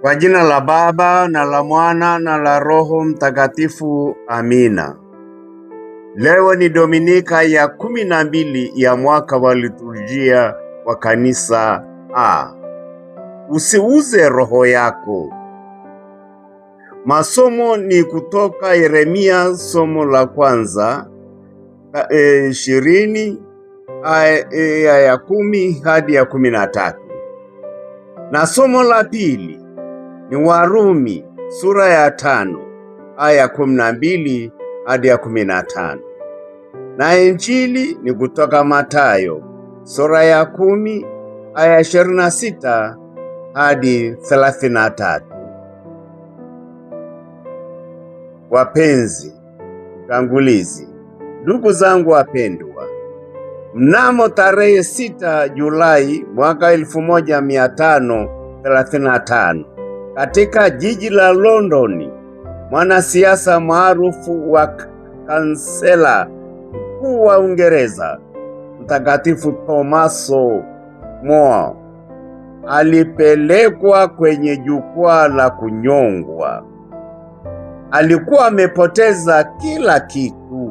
Kwa jina la Baba na la Mwana na la Roho Mtakatifu. Amina. Leo ni Dominika ya 12 ya mwaka wa liturujia wa Kanisa A. Usiuze roho yako. Masomo ni kutoka Yeremia, somo la kwanza 20 aya ya 10 hadi ya 13, na somo la pili ni Warumi sura ya 5 aya 12 hadi ya 15, na Injili ni kutoka Mathayo sura ya 10 aya 26 hadi 33. Wapenzi, utangulizi. Ndugu zangu wapendwa, mnamo tarehe 6 Julai mwaka 1535 katika jiji la London, mwanasiasa maarufu wa kansela mkuu wa Uingereza Mtakatifu Tomaso More alipelekwa kwenye jukwaa la kunyongwa. Alikuwa amepoteza kila kitu.